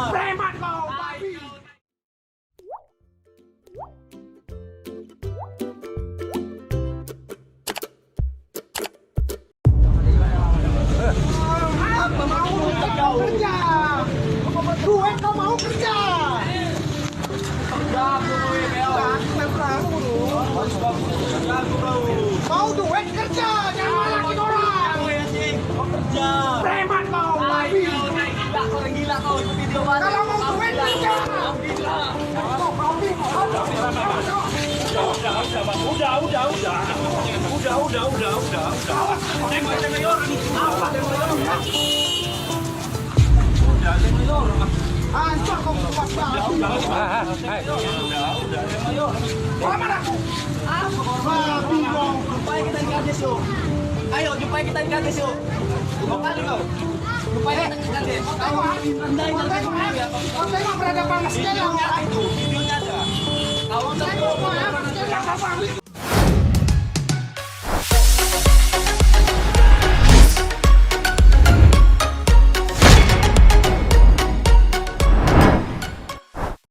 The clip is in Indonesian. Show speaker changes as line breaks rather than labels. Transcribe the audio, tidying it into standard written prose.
Preman kau, babi. Apa mau kau kerja? Duit kau mau kerja? Mau duit kerja, jangan malah kita orang. Preman kau, babi. Kalau mau duit kerja. Kau babi, hancur kau kuat babi. Preman aku. Babi kau.
Jumpai kita di Kades yuk. Ayo jumpai kita di Kades yuk. Kali kau. Jumpai kita di Kades.
Kau tengok berada panas sekali.
Videonya ada. Tahu
Tengok panas sekali.